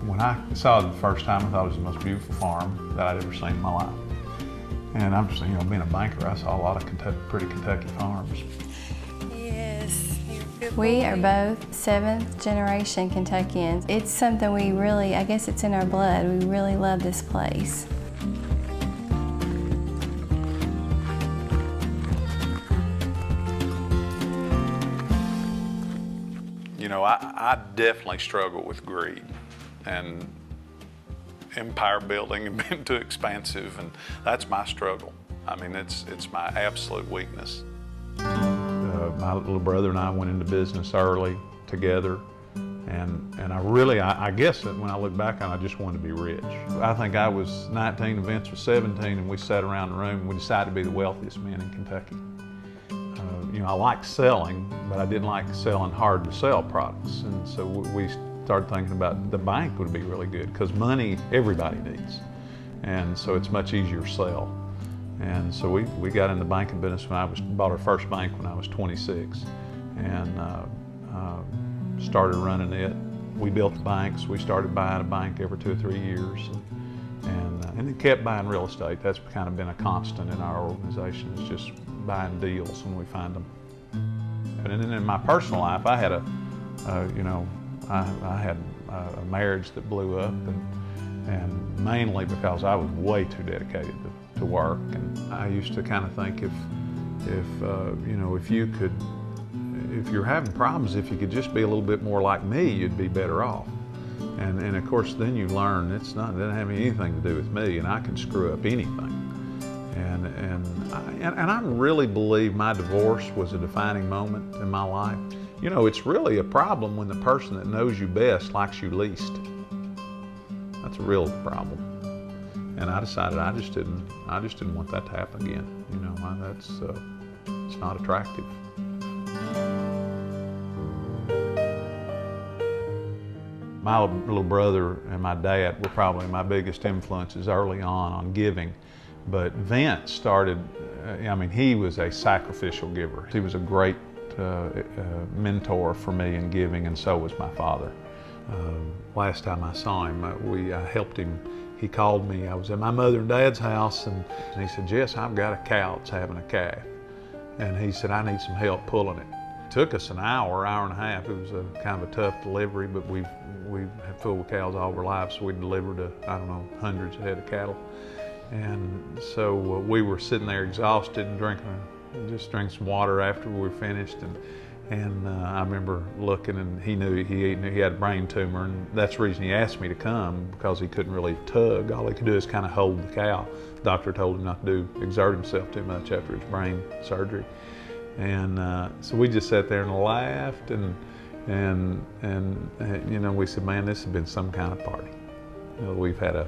When I saw it the first time, I thought it was the most beautiful farm that I'd ever seen in my life. And I'm just, being a banker, I saw a lot of pretty Kentucky farms. Yes, you're a good We boy. are both 7th generation Kentuckians. It's something we really, I guess it's in our blood. We really love this place. I definitely struggle with greed and empire building and being too expansive, and that's my struggle. I mean, it's my absolute weakness. My little brother and I went into business early together, and I guess that when I look back on it, I just wanted to be rich. I think I was 19 and Vince was 17, and we sat around the room and we decided to be the wealthiest men in Kentucky. I liked selling, but I didn't like selling hard to sell products. And so we started thinking about the bank would be really good because money everybody needs. And so it's much easier to sell. And so we got in the banking business bought our first bank when I was 26 and started running it. We built the banks. We started buying a bank every 2 or 3 years and then kept buying real estate. That's kind of been a constant in our organization. It's just buying deals when we find them. And then in my personal life, I had I had a marriage that blew up, and mainly because I was way too dedicated to work. And I used to kind of think if you're having problems, if you could just be a little bit more like me, you'd be better off. And of course, then you learn it doesn't have anything to do with me, and I can screw up anything. And I really believe my divorce was a defining moment in my life. It's really a problem when the person that knows you best likes you least. That's a real problem. And I decided I just didn't want that to happen again. It's not attractive. My little brother and my dad were probably my biggest influences early on giving. But Vince started, he was a sacrificial giver. He was a great mentor for me in giving, and so was my father. Last time I saw him, I helped him. He called me. I was at my mother and dad's house, and he said, "Jess, I've got a cow that's having a calf." And he said, "I need some help pulling it." It took us an hour and a half. It was a kind of a tough delivery, but we've had fooled cows all our lives, so we delivered hundreds of head of cattle. And so we were sitting there exhausted and drinking some water after we were finished. And I remember looking, and he knew he had a brain tumor, and that's the reason he asked me to come, because he couldn't really tug. All he could do is kind of hold the cow. The doctor told him not to exert himself too much after his brain surgery. And so we just sat there and laughed, and we said, "Man, this has been some kind of party." We've had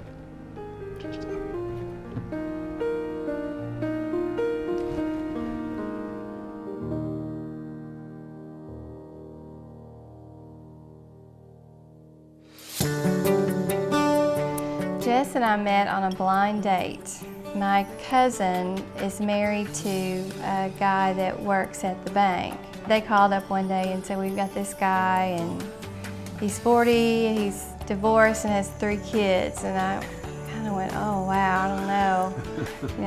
Jess and I met on a blind date. My cousin is married to a guy that works at the bank. They called up one day and said, "We've got this guy, and he's 40, he's divorced and has 3 kids." And I kind of went, "Oh wow, I don't know.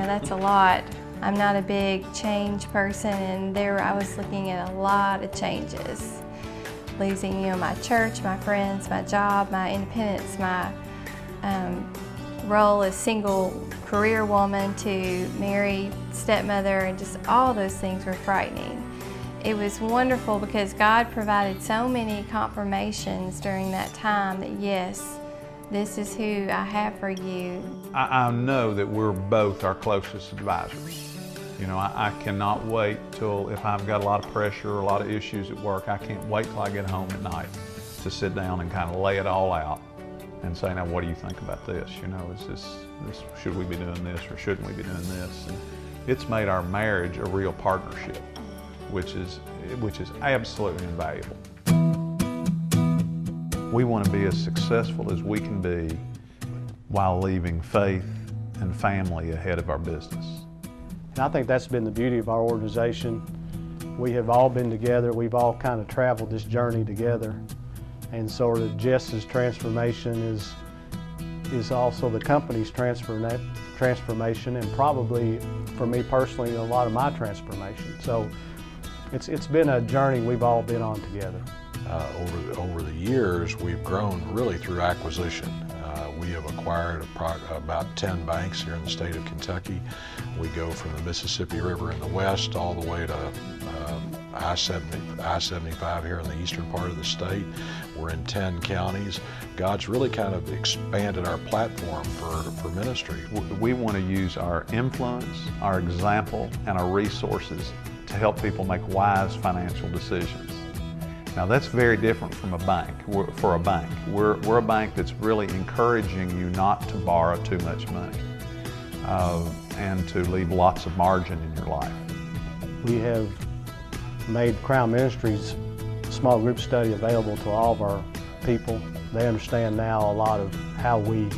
That's a lot." I'm not a big change person, and I was looking at a lot of changes. Losing, my church, my friends, my job, my independence, my role as single career woman to married stepmother, and just all those things were frightening. It was wonderful because God provided so many confirmations during that time that yes, this is who I have for you. I know that we're both our closest advisors. I cannot wait till, if I've got a lot of pressure or a lot of issues at work, I can't wait till I get home at night to sit down and kind of lay it all out and say, "Now, what do you think about this? Is this should we be doing this or shouldn't we be doing this?" And it's made our marriage a real partnership, which is absolutely invaluable. We want to be as successful as we can be while leaving faith and family ahead of our business. And I think that's been the beauty of our organization. We have all been together. We've all kind of traveled this journey together. And sort of Jess's transformation is also the company's transformation, and probably for me personally a lot of my transformation. So it's been a journey we've all been on together. Over the years, we've grown really through acquisition. We have acquired about 10 banks here in the state of Kentucky. We go from the Mississippi River in the west all the way to I-75 here in the eastern part of the state. We're in 10 counties. God's really kind of expanded our platform for ministry. We want to use our influence, our example, and our resources to help people make wise financial decisions. Now that's very different from a bank. For a bank, we're a bank that's really encouraging you not to borrow too much money and to leave lots of margin in your life. We have made Crown Ministries small group study available to all of our people. They understand now a lot of how we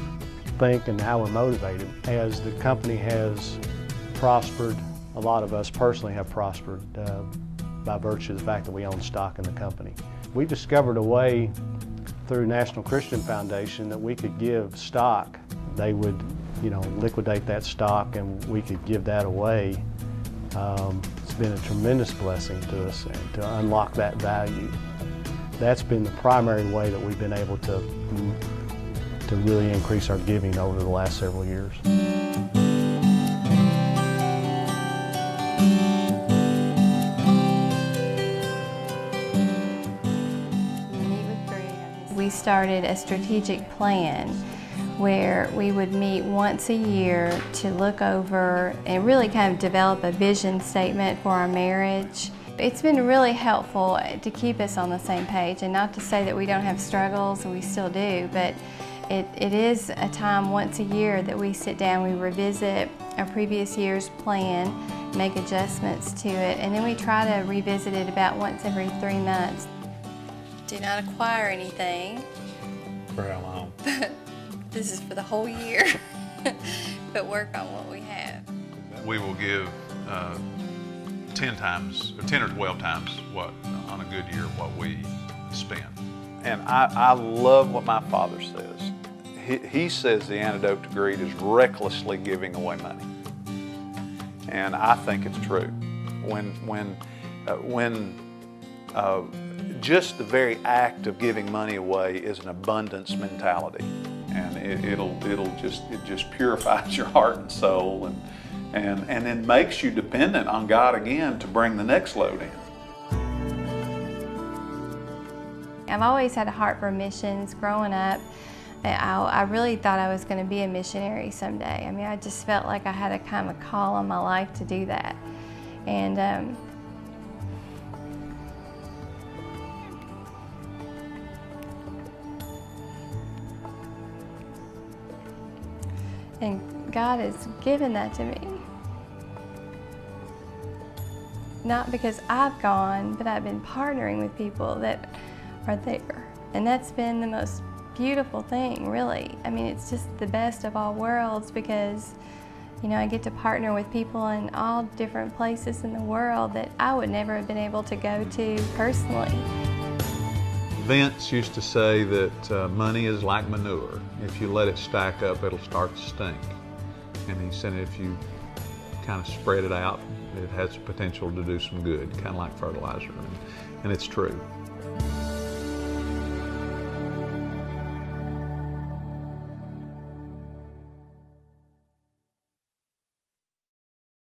think and how we're motivated. As the company has prospered, a lot of us personally have prospered by virtue of the fact that we own stock in the company. We discovered a way through National Christian Foundation that we could give stock. They would, liquidate that stock and we could give that away. It's been a tremendous blessing to us and to unlock that value. That's been the primary way that we've been able to really increase our giving over the last several years. We started a strategic plan where we would meet once a year to look over and really kind of develop a vision statement for our marriage. It's been really helpful to keep us on the same page, and not to say that we don't have struggles, we still do, but it is a time once a year that we sit down, we revisit our previous year's plan, make adjustments to it, and then we try to revisit it about once every 3 months. Do not acquire anything. For how long? This is for the whole year, but work on what we have. We will give 10 or 12 times what, on a good year, what we spend. And I love what my father says. He says the antidote to greed is recklessly giving away money. And I think it's true. When just the very act of giving money away is an abundance mentality, and it just purifies your heart and soul, and then makes you dependent on God again to bring the next load in. I've always had a heart for missions. Growing up, I really thought I was going to be a missionary someday. I mean, I just felt like I had a kind of a call on my life to do that, and God has given that to me. Not because I've gone, but I've been partnering with people that are there. And that's been the most beautiful thing, really. I mean, it's just the best of all worlds because, I get to partner with people in all different places in the world that I would never have been able to go to personally. Vince used to say that money is like manure. If you let it stack up, it'll start to stink. And he said if you kind of spread it out, it has potential to do some good, kind of like fertilizer. And it's true.